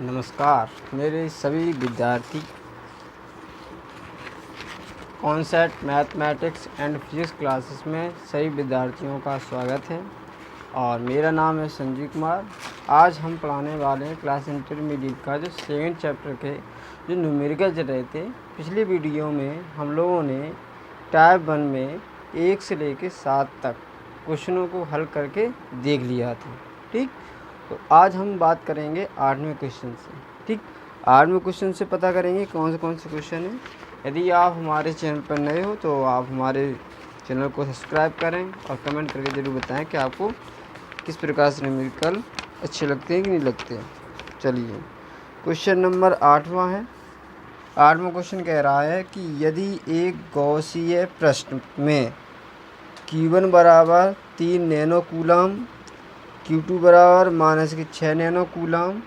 नमस्कार मेरे सभी विद्यार्थी concept mathematics and physics classes में सभी विद्यार्थियों का स्वागत है और मेरा नाम है संजीव कुमार। आज हम पढ़ाने वाले हैं क्लास इंटरमीडिएट का जो सेकंड चैप्टर के जो न्यूमेरिकल चल रहे थे। पिछले वीडियो में हम लोगों ने टाइप 1 में 1 से लेकर 7 तक क्वेश्चनों को हल करके देख लिया था। ठीक, तो आज हम बात करेंगे 8वें क्वेश्चन से। ठीक, 8वें क्वेश्चन से पता करेंगे कौन से क्वेश्चन हैं। यदि आप हमारे चैनल पर नए हो तो आप हमारे चैनल को सब्सक्राइब करें और कमेंट करके ज़रूर बताएं कि आपको किस प्रकार से न्यूमेरिकल अच्छे लगते हैं कि नहीं लगते हैं। चलिए, क्वेश्चन नंबर 8वां है। 8वां क्वेश्चन कह रहा है कि यदि एक गॉसीय प्रश्न में Q1 बराबर 3 नैनो कूलम, Q2 बराबर -6 नैनो कूलम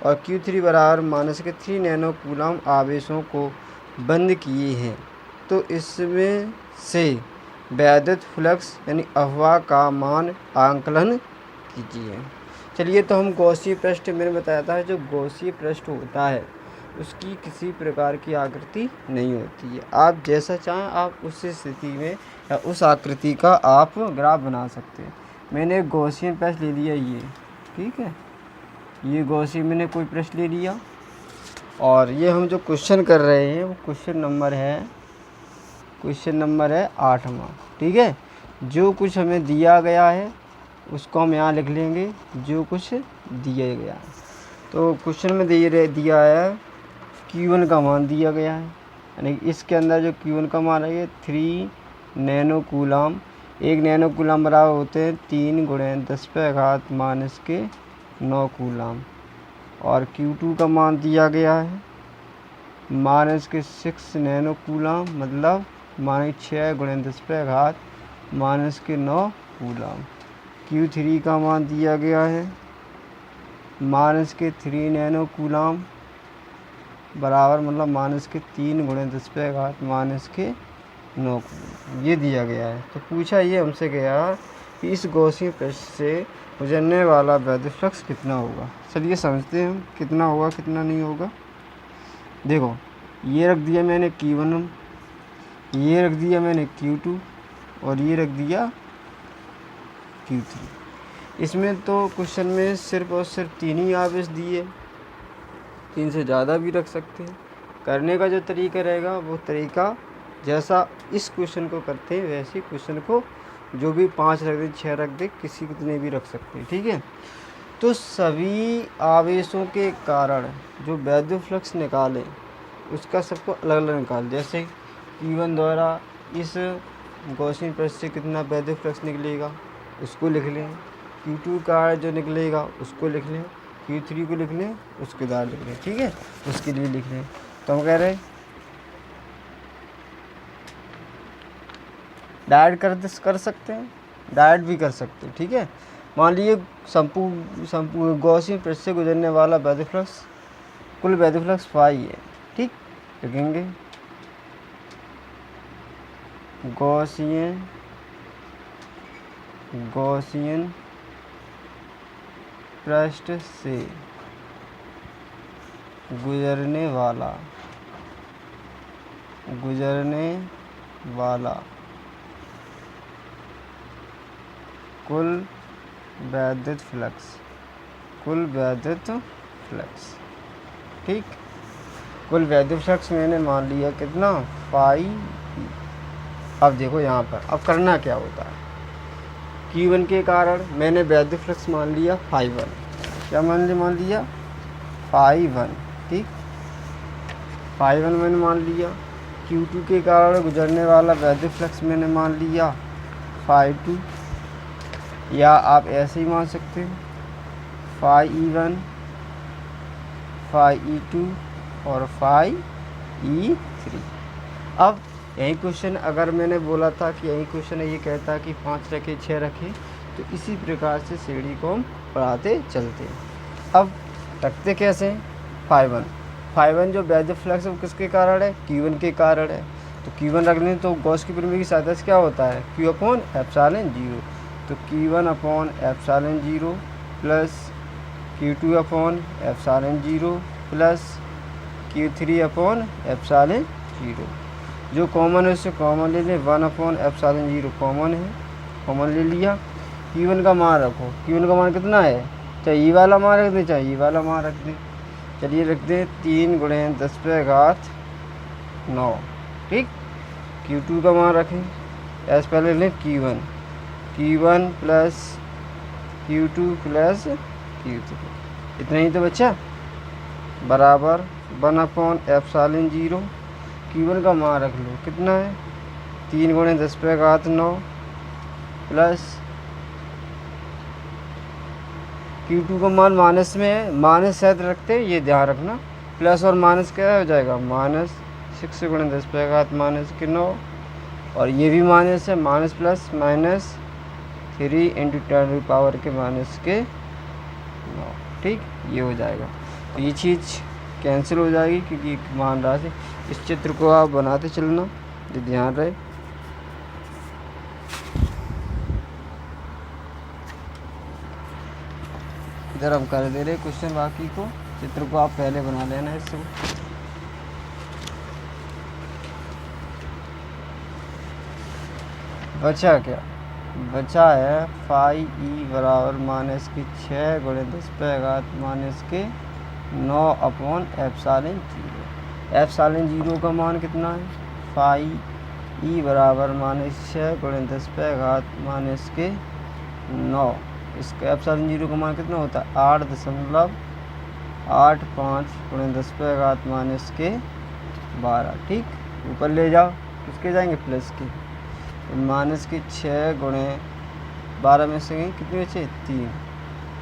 और Q3 बराबर -3 नैनो कूलम आवेशों को बंद किए हैं, तो इसमें से वैद्युत फ्लक्स यानी अफवाह का मान आंकलन कीजिए। चलिए, तो हम गॉसीय पृष्ठ मैंने बताया था, जो गॉसीय पृष्ठ होता है उसकी किसी प्रकार की आकृति नहीं होती है। आप जैसा चाहें आप उस स्थिति में या उस आकृति का आप ग्राफ बना सकते हैं। मैंने गॉसियन पृष्ठ ले लिया ये, ठीक है, ये गॉसियन मैंने कोई पृष्ठ ले लिया और ये हम जो क्वेश्चन कर रहे हैं वो क्वेश्चन नंबर है 8वां। ठीक है, जो कुछ हमें दिया गया है उसको हम यहाँ लिख लेंगे, जो कुछ दिया गया है। तो क्वेश्चन में दिया है Q1 का मान दिया गया है, यानी इसके अंदर जो Q1 का मान है ये 3 नैनो कूलम। 1 नैनो कूलम बराबर होते हैं 3 × 10⁻⁹ कूलम। और Q2 का मान दिया गया है -6 नैनो कूलम, मतलब -6 × 10⁻⁹ कूलम। Q3 का मान दिया गया है -3 नैनो कूलम बराबर, मतलब -3 × 10⁻⁹ कूलम, ये दिया गया है। तो पूछा ये हमसे गया कि इस गॉसियन पृष्ठ से गुजरने वाला वैद्युत फ्लक्स कितना होगा। चलिए समझते हैं हम कितना होगा कितना नहीं होगा। देखो, ये रख दिया मैंने Q1, ये रख दिया मैंने Q2 और ये रख दिया Q3। इसमें तो क्वेश्चन में सिर्फ और सिर्फ 3 ही आवेश दिए, 3 से ज़्यादा भी रख सकते हैं। करने का जो तरीका रहेगा वो तरीका जैसा इस क्वेश्चन को करते हैं वैसे क्वेश्चन को जो भी 5 रख दे, 6 रख दे, कितने भी रख सकते हैं। ठीक है, तो सभी आवेशों के कारण जो वैद्युत फ्लक्स निकालें उसका सबको अलग अलग निकाल। जैसे Q1 द्वारा इस गॉसियन पृष्ठ से कितना वैद्युत फ्लक्स निकलेगा उसको लिख लें, Q2 का जो निकलेगा उसको लिख लें, Q3 को लिख लें, उसके बाद लिख लें। ठीक है, उसके लिए लिख लें। तो हम कह रहे हैं डायरेक्ट कर सकते हैं, डायरेक्ट भी कर सकते हैं। ठीक है, मान लीजिए संपूर्ण गॉसियन पृष्ठ से गुजरने वाला वैद्युत फ्लक्स, कुल वैद्युत फ्लक्स फाई है। ठीक, लिखेंगे गॉसियन पृष्ठ से गुजरने वाला कुल वैद्युत फ्लक्स। ठीक, कुल वैद्युत फ्लक्स मैंने मान लिया कितना, पाई। अब देखो यहाँ पर अब करना क्या होता है। Q1 के कारण मैंने वैद्युत फ्लक्स मान लिया φ1। क्या मान लिया φ1। ठीक, φ1 मैंने मान लिया। Q2 के कारण गुजरने वाला वैद्युत फ्लक्स मैंने मान लिया φ2, या आप ऐसे ही मान सकते हैं φE1, φE2 और φE3। अब यही क्वेश्चन अगर मैंने बोला था कि यही क्वेश्चन ये कहता कि 5 रखे 6 रखे, तो इसी प्रकार से सीढ़ी को हम पढ़ाते चलते हैं। अब रखते कैसे हैं, φ1 जो वैद्युत फ्लक्स है वो किसके कारण है, Q1 के कारण है। तो Q1 रख लें तो गॉस की प्रमेय की सहायता से क्या होता है, Q/ε0। तो Q1/ε0 plus Q2 upon epsilon 0 plus Q3 upon epsilon 0। जो कॉमन है उससे कॉमन ले लें, 1 अपॉन एप्सिलॉन 0 कॉमन है, कॉमन ले लिया। Q1 का मान रखो, Q1 का मान कितना है, चाहे ई वाला मान रख दें चाहे ई वाला मान रख दें। चलिए रख दें 3 × 10⁻9, ठीक। Q2 का मान रखें, ऐसे पहले लें Q1 plus Q2 plus Q3, इतना ही तो बच्चा, बराबर 1 अपॉन एप्सिलॉन 0। Q1 का मान रख लो, कितना है 3 × 10⁻9 प्लस Q2 का मान माइनस में है, माइनस शायद रखते, ये ध्यान रखना, प्लस और माइनस क्या हो जाएगा, -6 × 10⁻9, और ये भी माइनस है, माइनस प्लस माइनस 3 × 10⁻9, ठीक, ये हो जाएगा। तो ये चीज़ कैंसिल हो जाएगी क्योंकि मान राशि। इस चित्र को आप बनाते चलना, ये ध्यान रहे। इधर हम कर दे रहे क्वेश्चन, बाकी को चित्र को आप पहले बना लेना है इससे। बचा क्या, बचा है फाई ई बराबर -6 × 10⁻9 अपॉन एप्सिलॉन 0। एप्सिलॉन 0 का मान कितना है, फाई ई बराबर -6 × 10⁻9। इसका एप्सिलॉन 0 का मान कितना होता है, 8.85 × 10⁻12, ठीक। ऊपर ले जाओ, किसके जाएंगे, प्लस के, -6 × 12 में से कितने बचे, 3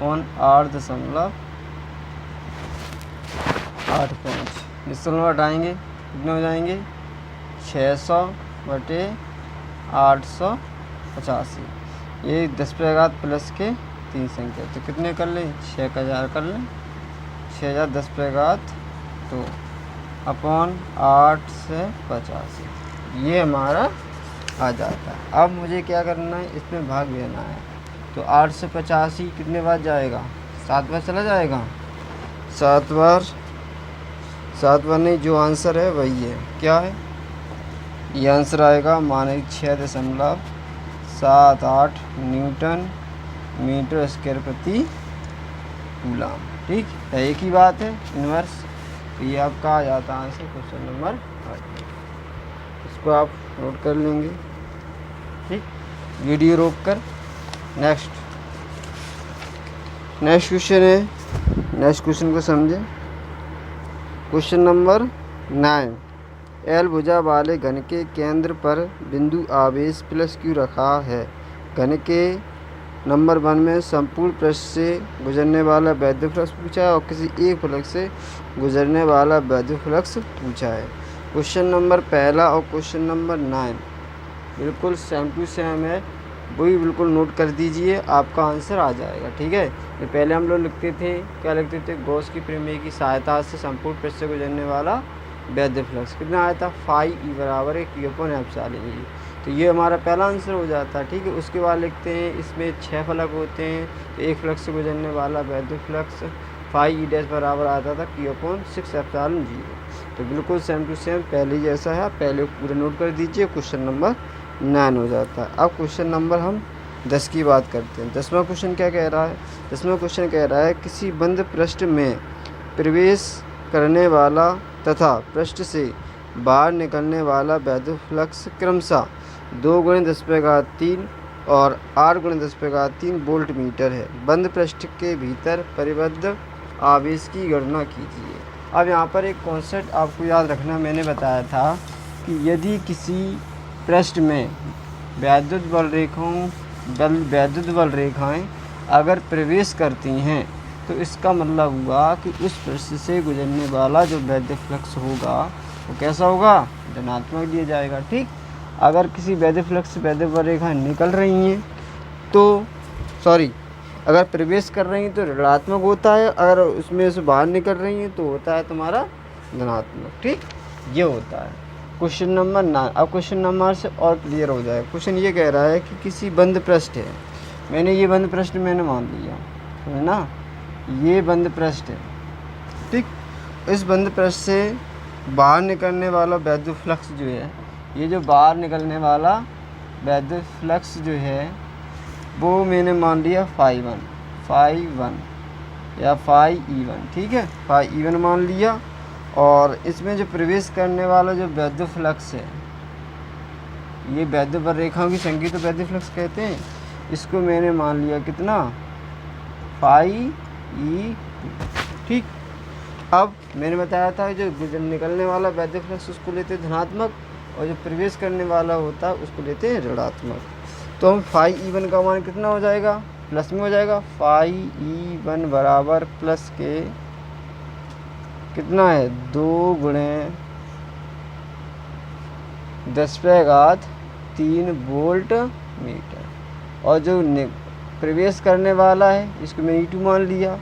और 8.85, इससे हटाएंगे कितने हो जाएंगे, 600/885, ये 10 प्लस के 3 संख्या, तो कितने कर लें, 6000 कर लें, 6000 10/2 अपॉन 8 से 85, ये हमारा आ जाता है। अब मुझे क्या करना है, इसमें भाग लेना है। तो 8 से 85 कितने बार जाएगा, 7 बार चला जाएगा, 7 बार नहीं, जो आंसर है वही है, क्या है, ये आंसर आएगा -6.78 न्यूटन मीटर स्क्वायर प्रति कूलम, ठीक है। एक ही बात है, इन्वर्स। तो ये आपका आ जाता है आंसर क्वेश्चन नंबर 8। इसको आप नोट कर लेंगे, ठीक, वीडियो रोक कर। नेक्स्ट क्वेश्चन है, नेक्स्ट क्वेश्चन को समझे। क्वेश्चन नंबर 9, एल भुजा वाले घन के केंद्र पर बिंदु आवेश +Q रखा है। घन के नंबर 1 में संपूर्ण पृष्ठ से गुजरने वाला वैद्युत फ्लक्स पूछा है और किसी एक फलक से गुजरने वाला वैद्युत फ्लक्स पूछा है। क्वेश्चन नंबर पहला और क्वेश्चन नंबर 9 बिल्कुल सेम टू सेम है, वही बिल्कुल नोट कर दीजिए, आपका आंसर आ जाएगा, ठीक है। ये पहले हम लोग लिखते थे, क्या लिखते थे, गॉस की प्रमेय की सहायता से संपूर्ण पृष्ठ से गुजरने वाला वैद्युत फ्लक्स कितना आया था, फाई ई बराबर है Q/एप्सिलॉन। तो ये हमारा पहला आंसर हो जाता है, ठीक है। उसके बाद लिखते हैं, इसमें 6 फलक होते हैं, तो एक फ्लक्स से गुजरने वाला वैद्युत फ्लक्स फाई ई डैश बराबर आता था Q/6 एप्सिलॉन 0। तो बिल्कुल सेम टू सेम पहले जैसा है, पहले पूरा नोट कर दीजिए। क्वेश्चन नंबर 9 हो जाता है। अब क्वेश्चन नंबर हम 10 की बात करते हैं। 10वां क्वेश्चन क्या कह रहा है, 10वां क्वेश्चन कह रहा है किसी बंद पृष्ठ में प्रवेश करने वाला तथा पृष्ठ से बाहर निकलने वाला वैद्युत फ्लक्स क्रमशः 2 × 10⁻³ और 8 × 10⁻³ वोल्ट मीटर है। बंद पृष्ठ के भीतर परिबद्ध आवेश की गणना कीजिए। अब यहाँ पर एक कॉन्सेप्ट आपको याद रखना, मैंने बताया था कि यदि किसी पृष्ठ में वैद्युत बल रेखाएं अगर प्रवेश करती हैं तो इसका मतलब हुआ कि उस पृष्ठ से गुजरने वाला जो वैद्युत फ्लक्स होगा वो कैसा होगा, धनात्मक दिया जाएगा, ठीक। अगर किसी वैद्युत फ्लक्स से वैद्युत बल रेखाएं निकल रही हैं तो अगर प्रवेश कर रही हैं तो ऋणात्मक होता है, अगर उसमें से बाहर निकल रही हैं तो होता है तुम्हारा धनात्मक, ठीक। ये होता है क्वेश्चन नंबर 9। अब क्वेश्चन नंबर से और क्लियर हो जाएगा। क्वेश्चन ये कह रहा है कि किसी बंद पृष्ठ है, मैंने ये बंद पृष्ठ मैंने मान लिया है ना, ये बंद पृष्ठ है, ठीक। इस बंद पृष्ठ से बाहर निकलने वाला वैद्युत फ्लक्स जो है, ये जो बाहर निकलने वाला वैद्युत फ्लक्स जो है वो मैंने मान लिया φ1 या φE1, ठीक है, φE1 मान लिया। और इसमें जो प्रवेश करने वाला जो वैद्युत फ्लक्स है, ये वैद्युत रेखाओं की संख्या तो वैद्युत फ्लक्स कहते हैं, इसको मैंने मान लिया कितना, φE2, ठीक। अब मैंने बताया था जो निकलने वाला वैद्युत फ्लक्स उसको लेते हैं धनात्मक, और जो प्रवेश करने वाला होता है उसको लेते हैं ऋणात्मक। तो हम φE1 का मान कितना हो जाएगा, प्लस में हो जाएगा। φE1 बराबर प्लस के कितना है, 2 × 10⁻³ वोल्ट मीटर। और जो प्रवेश करने वाला है इसको मैंने E2 मान लिया,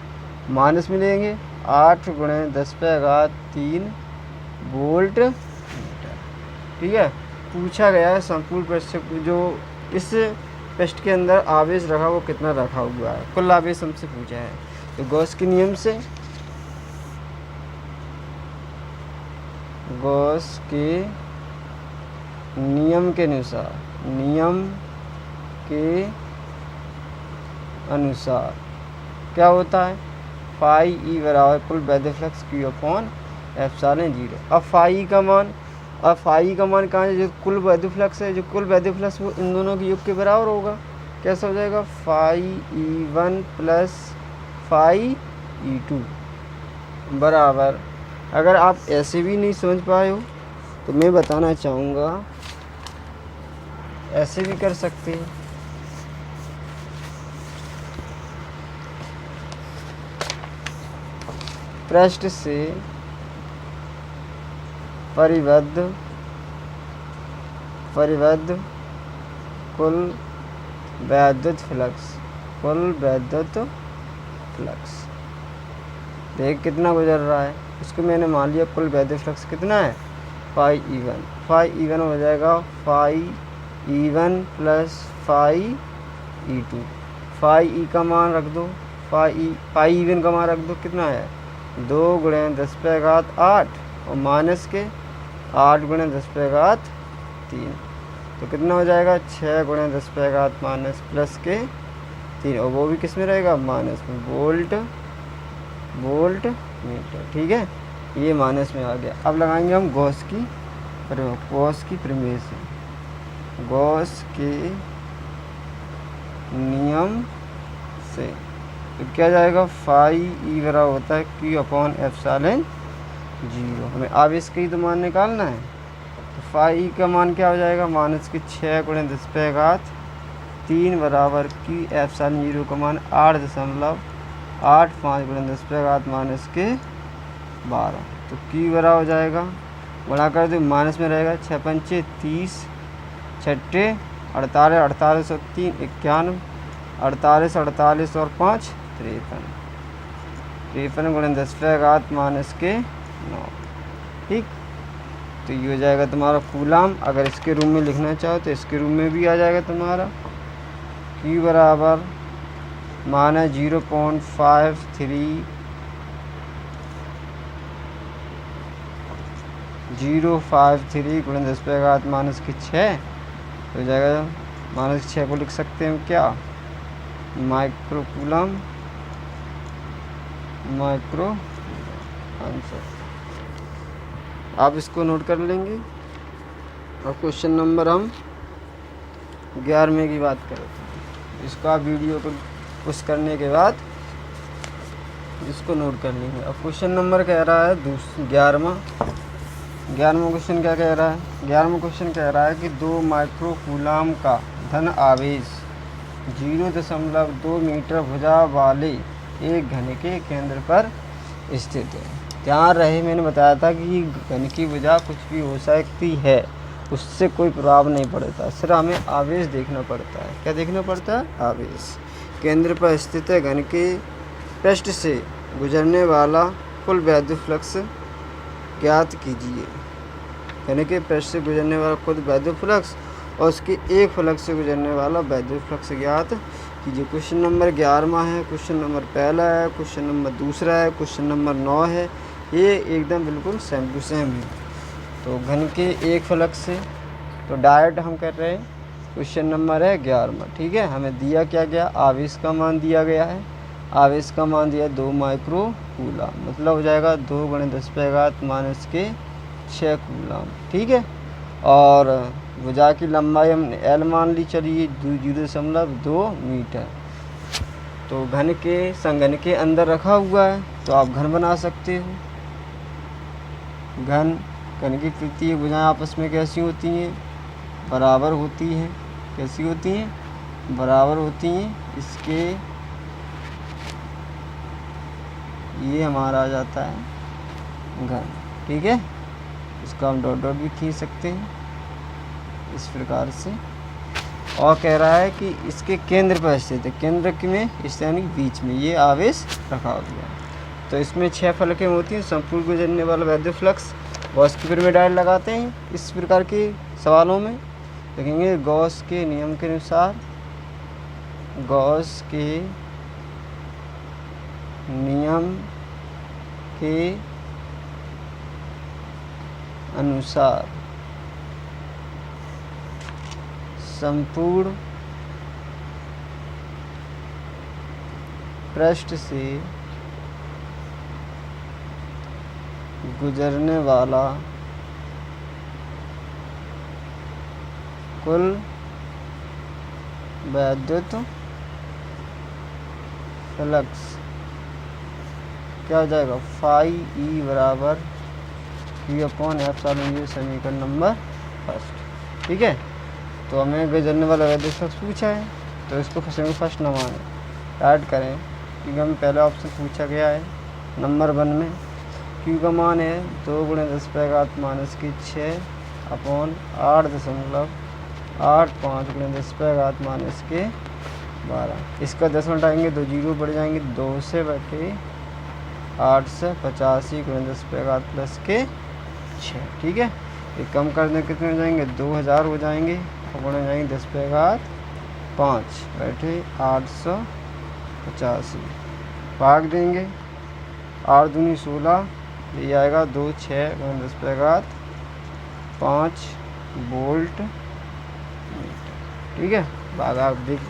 माइनस में लेंगे 8 × 10⁻³ वोल्ट मीटर, ठीक है। पूछा गया है संपूर्ण पृष्ठ जो इस पृष्ठ के अंदर आवेश रखा वो कितना रखा हुआ है, कुल आवेश हमसे पूछा है। तो गॉस के नियम से, गॉस के नियम के अनुसार क्या होता है, φE बराबर कुल वैद्युत फ्लक्स Q/ε0। अब φE का मान, कहाँ है, जो कुल वैद्युत फ्लक्स है, जो कुल वैद्युत फ्लक्स वो इन दोनों के योग के बराबर होगा। कैसा हो जाएगा, φE1 प्लस φE2 बराबर, अगर आप ऐसे भी नहीं समझ पाए हो तो मैं बताना चाहूँगा, ऐसे भी कर सकते हैं। पृष्ठ से परिबद्ध कुल वैद्युत फ्लक्स देख कितना गुजर रहा है, इसको मैंने मान लिया कुल वैद्युत फ्लक्स कितना है, φE1 हो जाएगा φE1 प्लस φE2। φE का मान रख दो, φE1 का मान रख दो, कितना है 2 × 10⁸ और माइनस के 8 × 10⁻3, तो कितना हो जाएगा 6 × 10⁻⁻, प्लस के 3, और वो भी किस में रहेगा, माइनस में, वोल्ट मीटर, ठीक है। ये माइनस में आ गया। अब लगाएंगे हम गॉस की प्रमेय से, गॉस के नियम से। तो क्या जाएगा, φE बराबर होता है Q/ε0। हमें आवेश का ही तो मान निकालना है, तो φE का मान क्या हो जाएगा, माइनस के 6 × 10⁻³ बराबर Q/ε0 का मान 8.85 × 10⁻⁻12। तो Q बराबर हो जाएगा, बड़ा कर दो, माइनस में रहेगा 6 × 5 = 30, 6 × 48, 48 और 3 91, 48 और 5 53, 53 × 10⁻⁻9, ठीक। तो ये हो जाएगा तुम्हारा कूलाम। अगर इसके रूम में लिखना चाहो तो इसके रूम में भी आ जाएगा तुम्हारा Q बराबर माना 0.53 × 10⁻⁻6 हो जाएगा। -6 को लिख सकते हैं क्या, माइक्रो आंसर। आप इसको नोट कर लेंगे। और क्वेश्चन नंबर हम 11वें की बात करें, इसको आप वीडियो को पुश करने के बाद इसको नोट कर लेंगे। अब क्वेश्चन नंबर कह रहा है 11वां क्वेश्चन क्या कह रहा है, 11वां क्वेश्चन कह रहा है कि 2 माइक्रो कूलाम का धन आवेश 0.2 मीटर भुजा वाले एक घन के केंद्र पर स्थित है। ध्यान रहे, मैंने बताया था कि घन की भुजा कुछ भी हो सकती है, उससे कोई प्रभाव नहीं पड़ता, सिर्फ हमें आवेश देखना पड़ता है। क्या देखना पड़ता है, आवेश। केंद्र पर स्थित है घन के पृष्ठ से गुजरने वाला कुल वैद्युत फ्लक्स ज्ञात कीजिए। घन के पृष्ठ से गुजरने वाला कुल वैद्युत फ्लक्स और उसके एक फ्लक्स से गुजरने वाला वैद्युत फ्लक्स ज्ञात कीजिए। क्वेश्चन नंबर 11वां है, क्वेश्चन नंबर पहला है, क्वेश्चन नंबर दूसरा है, क्वेश्चन नंबर 9 है। ये एकदम बिल्कुल सेम टू सेम है। तो घन के एक फलक से तो डायरेक्ट हम कर रहे हैं। क्वेश्चन नंबर है 11वां, ठीक है। हमें दिया क्या गया, आवेश का मान दिया गया है। आवेश का मान दिया 2 माइक्रो कूलम, मतलब हो जाएगा 2 × 10⁻⁶ कूलम, ठीक है। और भुजा की लंबाई हमने L मान ली, चलिए 0.2 मीटर। तो घन के संघन के अंदर रखा हुआ है, तो आप घन बना सकते हो। घन की तृतीय भुजाएं आपस में कैसी होती हैं, बराबर होती हैं। कैसी होती हैं, बराबर होती हैं। इसके ये हमारा आ जाता है घन, ठीक है। इसका हम डॉट डॉट भी खींच सकते हैं इस प्रकार से। और कह रहा है कि इसके केंद्र पर स्थित है, केंद्र में यानी बीच में ये आवेश रखा हुआ है। तो इसमें 6 फलकें होती हैं। संपूर्ण गुजरने वाला वैद्युत फ्लक्स गॉस की पिरामिड लगाते हैं। इस प्रकार के सवालों में देखेंगे गॉस के नियम के अनुसार, गॉस के नियम के अनुसार संपूर्ण पृष्ठ से गुजरने वाला कुल वैद्युत फ्लक्स क्या हो जाएगा, फाई ई बराबर Q/F, समीकरण नंबर फर्स्ट, ठीक है। तो हमें गुजरने वाला वैद्युत फ्लक्स पूछा है, तो इसको फर्स्ट न माने, ऐड करें, क्योंकि हमें पहला ऑप्शन पूछा गया है। नंबर 1 में Q का मान है 2 × 10⁻⁶ अपॉन 8.85 × 10⁻⁻12। इसका 10 हटाएंगे, 2 जीरो बढ़ जाएंगे, 2 से बटे 8 से 85 × 10⁻⁻6, ठीक है। ये कम कर दें, कितने हो जाएंगे, 2000 हो जाएंगे, और हो जाएंगे 10⁻5 बैठे 885। भाग देंगे, 8 दूनी 16, ये आएगा 26 × 10⁻5 वोल्ट मीटर, ठीक है। भाग आप देख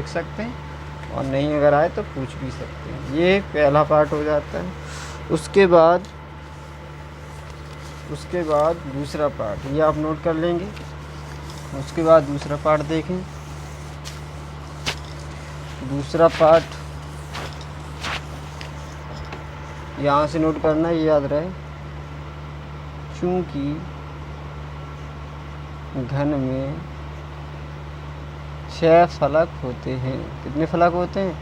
सकते हैं, और नहीं अगर आए तो पूछ भी सकते हैं। ये पहला पार्ट हो जाता है। उसके बाद दूसरा पार्ट, ये आप नोट कर लेंगे। उसके बाद दूसरा पार्ट देखें। दूसरा पार्ट यहाँ से नोट करना, ये याद रहे, चूँकि घन में 6 फलक होते हैं। कितने फलक होते हैं,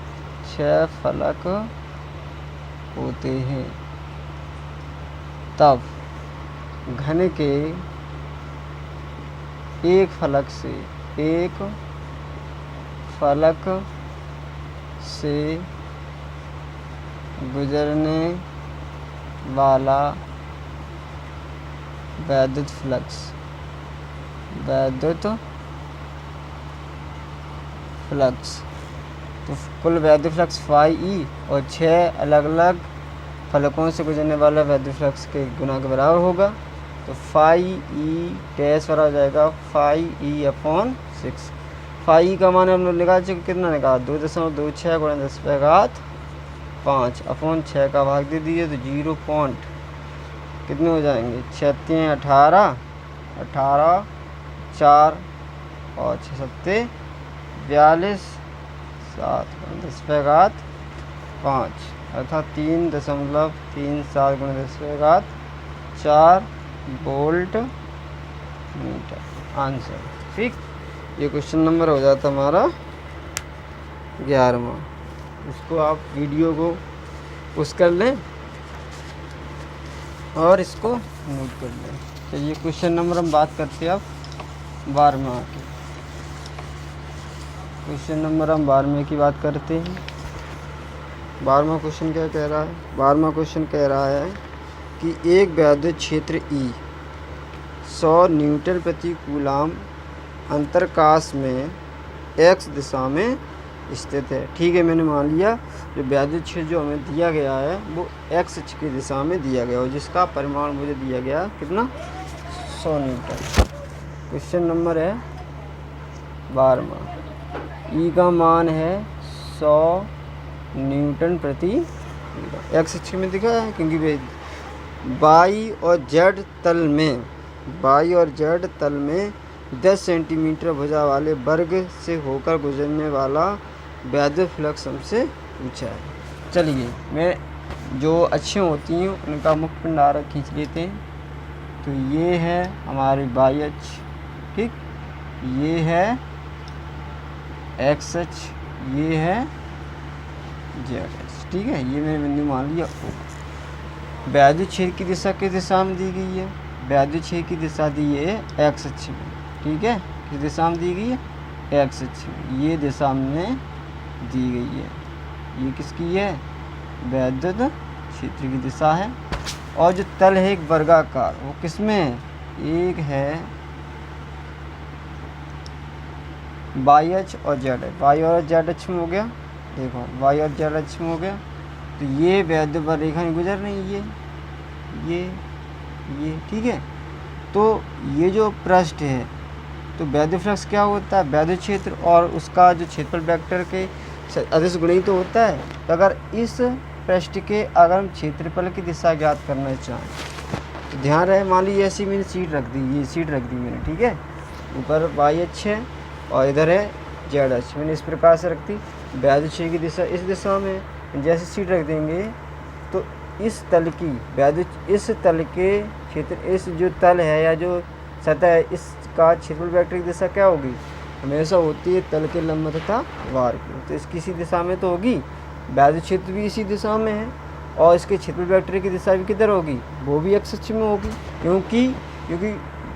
6 फलक होते हैं। तब घन के एक फलक से गुजरने वाला वैद्युत फ्लक्स तो कुल वैद्युत फ्लक्स फाई ई और 6 अलग अलग फलकों से गुजरने वाला वैद्युत फ्लक्स के गुना के बराबर होगा। तो फाई ई डैश बराबर हो जाएगा phi E upon 6। Phi E का मान हम लोग निकाल चुके, कितना निकाला, 2.26 × 10⁻5 अपॉन 6 का भाग दे दीजिए, तो 0 पॉइंट कितने हो जाएंगे, 36 18 4 और 6 7 42 7 × 10⁻5 अर्थात 3.37 × 10⁻4 वोल्ट मीटर आंसर, ठीक। ये क्वेश्चन नंबर हो जाता हमारा 11वां। इसको आप वीडियो को पुश कर लें और इसको नोट कर लें। तो ये क्वेश्चन नंबर हम बात करते हैं अब 12वें की। क्वेश्चन नंबर हम 12वें की बात करते हैं। 12वां क्वेश्चन क्या कह रहा है, 12वां क्वेश्चन कह रहा है कि एक वैद्युत क्षेत्र E 100 न्यूटन प्रति कूलम अंतरकाश में x दिशा में स्थित है। ठीक है, मैंने मान लिया जो विद्युत क्षेत्र जो हमें दिया गया है वो एक्स अक्ष की दिशा में दिया गया और जिसका परिमाण मुझे दिया गया कितना 100 न्यूटन। क्वेश्चन नंबर है 12। ई का मान है 100 न्यूटन प्रति मीटर। एक्स अक्ष में दिखा है क्योंकि वाई और जेड तल में 10 सेंटीमीटर भुजा वाले वर्ग से होकर गुजरने वाला विद्युत फ्लक्स हमसे पूछा है। चलिए, मैं जो अक्षें होती हैं उनका मुख्य पिंडारा खींच लेते हैं। तो ये है हमारी वाई अक्ष, ठीक, ये है एक्स अक्ष, ये है जेड अक्ष, ठीक है। ये मैंने बिंदु मान लिया O। विद्युत क्षेत्र की दिशा किस दिशा में दी गई है? विद्युत क्षेत्र की दिशा दी है एक्स अक्ष में, ठीक है। किस दिशा में दी गई है? एक्स अक्ष में। ये दिशा में दी गई है, ये किसकी है? विद्युत क्षेत्र की दिशा है। और जो तल है एक वर्गाकार, वो किस में है? एक है वाई अक्ष और जेड अक्ष। वाई और जेड अक्ष में हो गया, देखो वाई और जेड अक्ष में हो गया। तो ये विद्युत रेखा नहीं गुजर रही, ये ठीक है। तो ये जो पृष्ठ है, तो विद्युत फ्लक्स क्या होता है? विद्युत क्षेत्र और उसका जो क्षेत्रफल वेक्टर के अदिश गुणित तो होता है। तो अगर इस पृष्ठ के अगर हम क्षेत्रफल की दिशा ज्ञात करना चाहें तो ध्यान रहे, मान लीजिए ऐसी मैंने सीट रख दी, ये सीट रख दी मैंने, ठीक है। ऊपर वाई अक्ष है और इधर है जेड अक्ष, मैंने इस प्रकार से रख दी। विद्युत क्षेत्र की दिशा इस दिशा में, जैसे सीट रख देंगे तो इस तल की विद्युत, इस तल के क्षेत्र, इस जो तल है या जो सतह है, इसका क्षेत्रफल वेक्टर की दिशा क्या होगी? हमेशा होती है तल के लंब तथा वार की। तो इसकी इसी दिशा में तो होगी, विद्युत क्षेत्र भी इसी दिशा में है और इसके क्षेत्रफल वेक्टर की दिशा भी किधर होगी? वो भी एक्स अक्ष में होगी, क्योंकि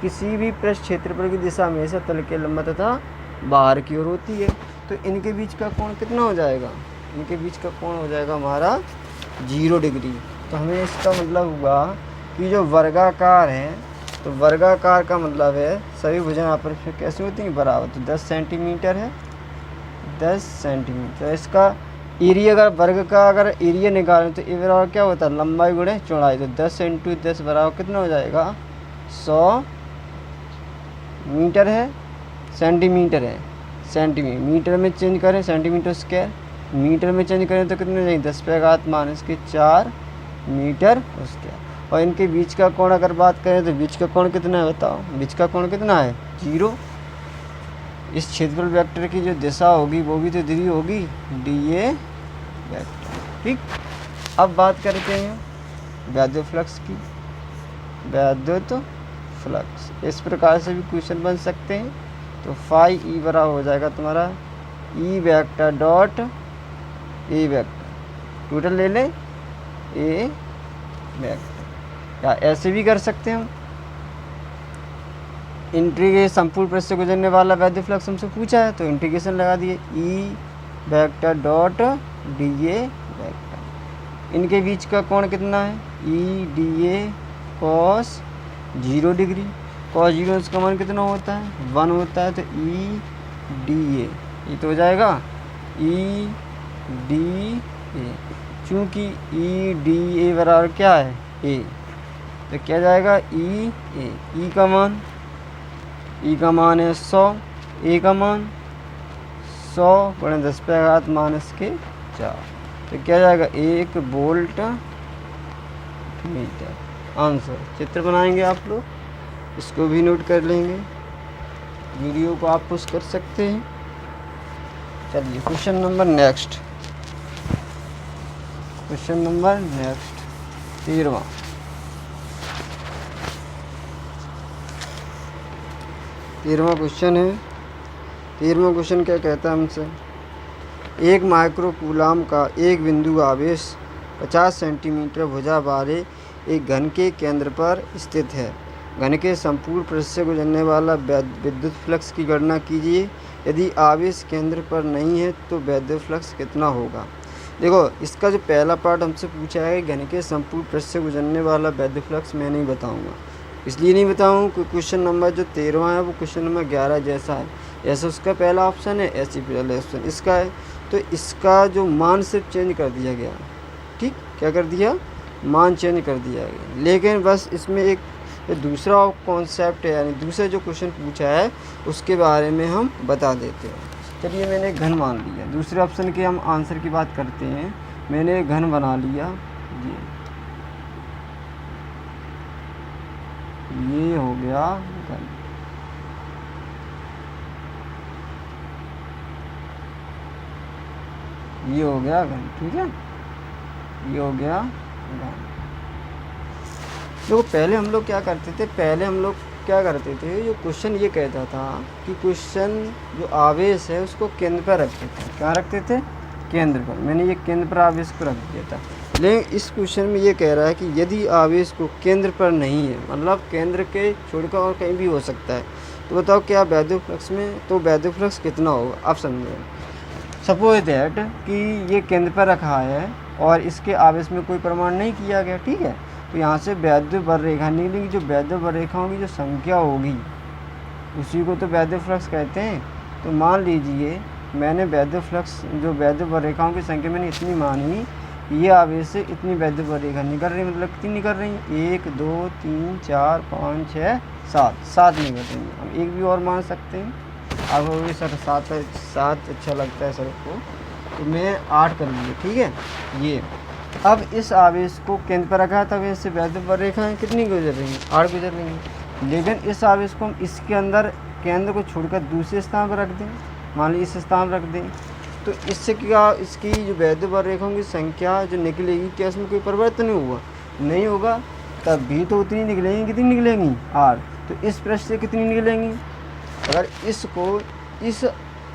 किसी भी पृष्ठ क्षेत्रफल की दिशा हमेशा तल के लंब तथा बाहर की ओर होती है। तो इनके बीच का कोण कितना हो जाएगा? इनके बीच का कोण हो जाएगा हमारा 0 डिग्री। तो हमें इसका मतलब हुआ कि जो वर्गाकार है, तो वर्गाकार का मतलब है सभी भुजाएं आपस में कैसे होती हैं? बराबर। तो 10 सेंटीमीटर है, 10 सेंटीमीटर। इसका एरिया, अगर वर्ग का अगर एरिया निकालें तो ए बराबर क्या होता है? लंबाई गुणे चौड़ाई। तो 10 इंटू 10 बराबर कितना हो जाएगा? 100 मीटर है, सेंटीमीटर है, सेंटीमीटर। मीटर में चेंज करें सेंटीमीटर स्क्वायर, मीटर में चेंज करें तो कितने जाएंगे? 10⁻⁴ मीटर स्क्वायर। और इनके बीच का कोण अगर बात करें तो बीच का कोण कितना है बताओ? बीच का कोण कितना है? 0। इस क्षेत्रफल वेक्टर की जो दिशा होगी वो भी तो दी होगी, DA वेक्टर, ठीक। अब बात करते हैं विद्युत फ्लक्स की। विद्युत फ्लक्स इस प्रकार से भी क्वेश्चन बन सकते हैं। तो फाई ई बराबर हो जाएगा तुम्हारा E vector dot A vector, total ले लें ए वेक्टर, या ऐसे भी कर सकते हैं हम। इंटीग्रेशन संपूर्ण पृष्ठ से गुजरने वाला विद्युत फ्लक्स हमसे पूछा है तो इंटीग्रेशन लगा दिए, E vector dot DA vector. इनके बीच का कोण कितना है? ई DA cos 0 डिग्री। cos 0 इसका मान कितना होता है? 1 होता है। तो ई DA ये तो हो जाएगा ई DA। चूँकि ई DA बराबर क्या है? A, तो क्या जाएगा? ई ए। ई का मान है 100, ए का मान 100 × 10⁻⁴। तो क्या जाएगा? 1 वोल्ट मीटर। आंसर चित्र बनाएंगे आप लोग, इसको भी नोट कर लेंगे, वीडियो को आप पुश कर सकते हैं। चलिए क्वेश्चन नंबर नेक्स्ट, 13वां। 13वां क्वेश्चन है। 13वां क्वेश्चन क्या कहता है हमसे? एक माइक्रो कूलाम का एक बिंदु आवेश 50 सेंटीमीटर भुजा वाले एक घन के केंद्र पर स्थित है। घन के संपूर्ण पृष्ठ से गुजरने वाला विद्युत फ्लक्स की गणना कीजिए। यदि आवेश केंद्र पर नहीं है तो विद्युत फ्लक्स कितना होगा? देखो, इसका जो पहला पार्ट हमसे पूछा है घन के संपूर्ण पृष्ठ से गुजरने वाला विद्युत फ्लक्स, मैं नहीं बताऊंगा। इसलिए नहीं बताऊँ कि क्वेश्चन नंबर जो 13वां है वो क्वेश्चन नंबर 11 जैसा है। ऐसा उसका पहला ऑप्शन है, ऐसी पहला ऑप्शन इसका है। तो इसका जो मान सिर्फ चेंज कर दिया गया। ठीक, क्या कर दिया, मान चेंज कर दिया गया। लेकिन बस इसमें एक दूसरा कॉन्सेप्ट है, यानी दूसरा जो क्वेश्चन पूछा है उसके बारे में हम बता देते हैं। चलिए मैंने घन मान लिया, दूसरे ऑप्शन के हम आंसर की बात करते हैं। मैंने घन बना लिया, ये हो गया घन। ये हो गया घन, ठीक है, ये हो गया घन। देखो पहले हम लोग क्या करते थे, जो क्वेश्चन ये कहता था कि क्वेश्चन जो आवेश है उसको केंद्र पर रखते थे। कहाँ रखते थे, केंद्र पर। मैंने ये केंद्र पर आवेश को रख दिया था। लेकिन इस क्वेश्चन में ये कह रहा है कि यदि आवेश को केंद्र पर नहीं है, मतलब केंद्र के छोड़कर और कहीं भी हो सकता है, तो बताओ क्या वैद्युत फ्लक्स में, तो वैद्युत फ्लक्स कितना होगा। आप समझो, सपोज दैट कि ये केंद्र पर रखा है और इसके आवेश में कोई प्रमाण नहीं किया गया, ठीक है। तो यहाँ से वैद्युत बर रेखा निकलेगी, जो वैद्युत बर रेखाओं की जो संख्या होगी उसी को तो वैद्युत फ्लक्स कहते हैं। तो मान लीजिए मैंने वैद्युत फ्लक्स, जो वैद्युत बर रेखाओं की संख्या मैंने इतनी मानी, ये आवेश से इतनी वैद्युत बर रेखा निकल रही, मतलब कितनी निकल रही, 1 2 3 4 5 6 7 निकल रही हैं। हम एक भी और मान सकते हैं। आपको सर 7 अच्छा लगता है सर को, तो मैं 8 कर लीजिए, ठीक है। ये अब इस आवेश को केंद्र पर रखा है, तब इससे वैद्युत बर रेखाएं कितनी गुजर रही हैं, 8 गुजर रही हैं। लेकिन इस आवेश को हम इसके अंदर केंद्र को छोड़कर दूसरे स्थान पर रख दें, मान लीजिए इस स्थान पर रख दें, तो इससे क्या, इसकी जो वैद्युत बर रेखाओं की संख्या जो निकलेगी, क्या इसमें कोई परिवर्तन नहीं होगा। तब भी तो उतनी निकलेंगी, कितनी निकलेंगी, 8। तो इस पृष्ठ से कितनी निकलेंगी, अगर इसको इस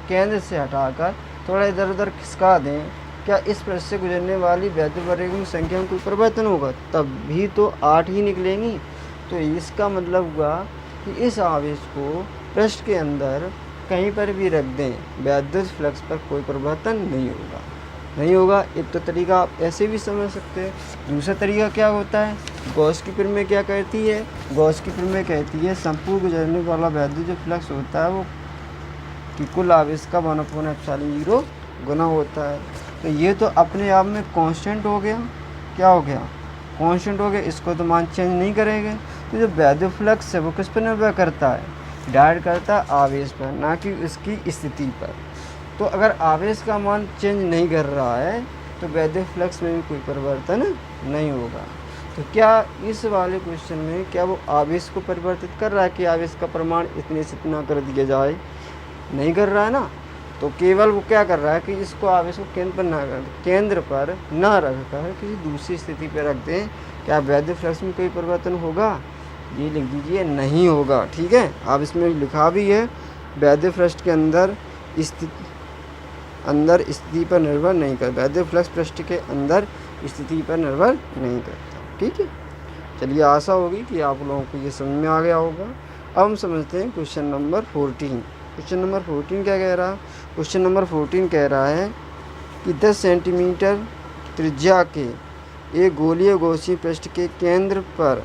केंद्र से हटाकर थोड़ा इधर उधर खिसका दें, क्या इस पृष्ठ से गुजरने वाली वैद्युत बर रेखाओं की संख्या में कोई परिवर्तन होगा, तब भी तो 8 ही निकलेंगी। तो इसका मतलब हुआ कि इस आवेश को पृष्ठ के अंदर कहीं पर भी रख दें, वैद्युत फ्लक्स पर कोई परिवर्तन नहीं होगा। एक तो तरीका आप ऐसे भी समझ सकते हैं। दूसरा तरीका क्या होता है, गॉस की प्रमेय क्या कहती है, गॉस की प्रमेय कहती है संपूर्ण गुजरने वाला वैद्युत जो फ्लक्स होता है वो कि कुल आवेश का 1/ε0 गुना होता है। तो ये तो अपने आप में कांस्टेंट हो गया, क्या हो गया, कांस्टेंट हो गया। इसको तो मान चेंज नहीं करेंगे। तो जो वैद्युत फ्लक्स है वो किस पर निर्भर करता है, डायरेक्ट करता है आवेश पर, ना कि उसकी स्थिति पर। तो अगर आवेश का मान चेंज नहीं कर रहा है तो वैद्युत फ्लक्स में भी कोई परिवर्तन नहीं होगा। तो क्या इस वाले क्वेश्चन में क्या वो आवेश को परिवर्तित कर रहा है कि आवेश का प्रमाण इतने से इतना कर दिया जाए, नहीं कर रहा है ना। तो केवल वो क्या कर रहा है कि इसको आवेश को केंद्र पर ना रखकर किसी दूसरी स्थिति पर रख दें, क्या वैद्युत फ्लक्स में कोई परिवर्तन होगा, ये लिख दीजिए, नहीं होगा, ठीक है। आप इसमें लिखा भी है वैद्युत फ्लक्स के अंदर स्थिति पर निर्भर नहीं करता, वैद्युत फ्लक्स पृष्ठ के अंदर स्थिति पर निर्भर नहीं करता, ठीक है। चलिए, आशा होगी कि आप लोगों को ये समझ में आ गया होगा। अब हम समझते हैं क्वेश्चन नंबर 14। क्वेश्चन नंबर 14 क्या कह रहा है, क्वेश्चन नंबर 14 कह रहा है कि 10 सेंटीमीटर त्रिज्या के एक गोलीय गॉसियन पृष्ठ के केंद्र पर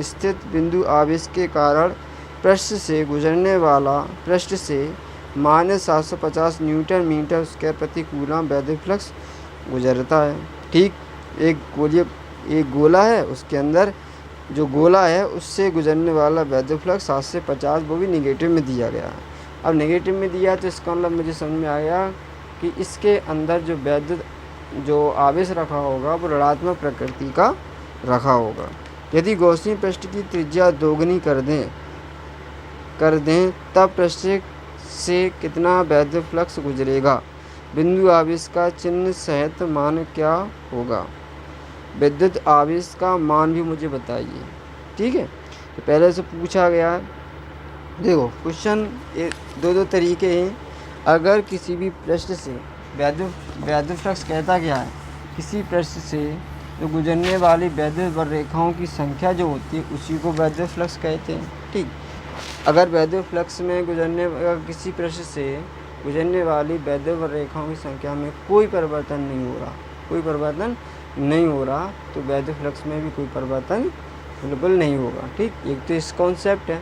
स्थित बिंदु आवेश के कारण पृष्ठ से गुजरने वाला पृष्ठ से -750 न्यूटन मीटर स्क्वायर प्रति कूलम वैद्युत फ्लक्स गुजरता है। ठीक, एक गोला है, उसके अंदर जो गोला है उससे गुजरने वाला वैद्युत फ्लक्स 7 से 50, वो भी नेगेटिव में दिया गया है। अब नेगेटिव में दिया तो इसका मतलब मुझे समझ में आ गया कि इसके अंदर जो वैद्युत जो आवेश रखा होगा वो ऋणात्मक प्रकृति का रखा होगा। यदि गॉसियन पृष्ठ की त्रिज्या दोगुनी कर दें तब पृष्ठ से कितना वैद्युत फ्लक्स गुजरेगा, बिंदु आवेश का चिन्ह सहित मान क्या होगा, विद्युत आवेश का मान भी मुझे बताइए, ठीक है। तो पहले से पूछा गया है, देखो क्वेश्चन दो तरीके हैं। अगर किसी भी पृष्ठ से वैद्युत फ्लक्स कहता क्या है, किसी पृष्ठ से जो गुजरने वाली वैद्युत बर रेखाओं की संख्या जो होती है उसी को वैद्युत फ्लक्स कहते हैं, ठीक। अगर वैद्युत फ्लक्स में किसी पृष्ठ से गुजरने वाली वैद्युत बर रेखाओं की संख्या में कोई परिवर्तन नहीं हो रहा, तो वैद्युत फ्लक्स में भी कोई परिवर्तन बिल्कुल नहीं होगा, ठीक। एक तो इस कॉन्सेप्ट है।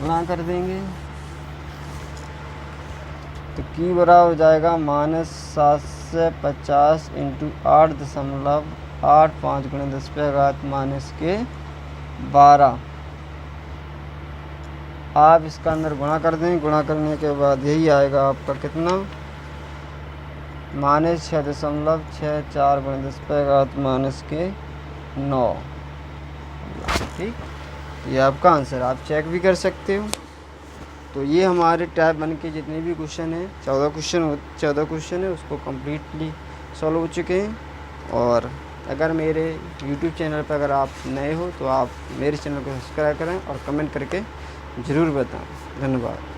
गुणा कर देंगे तो की बराबर हो जाएगा -750 इंटू 8.85 गुणे 10 पे घात -12। आप इसका अंदर गुणा कर दें, गुणा करने के बाद यही आएगा आपका कितना, -6.64 गुणे 10 पे घात -9। ठीक, ये आपका आंसर, आप चेक भी कर सकते हो। तो ये हमारे टाइप 1 के जितने भी क्वेश्चन हैं, 14 क्वेश्चन है, उसको कम्प्लीटली सॉल्व हो चुके हैं। और अगर मेरे YouTube चैनल पर अगर आप नए हो तो आप मेरे चैनल को सब्सक्राइब करें और कमेंट करके ज़रूर बताएं। धन्यवाद।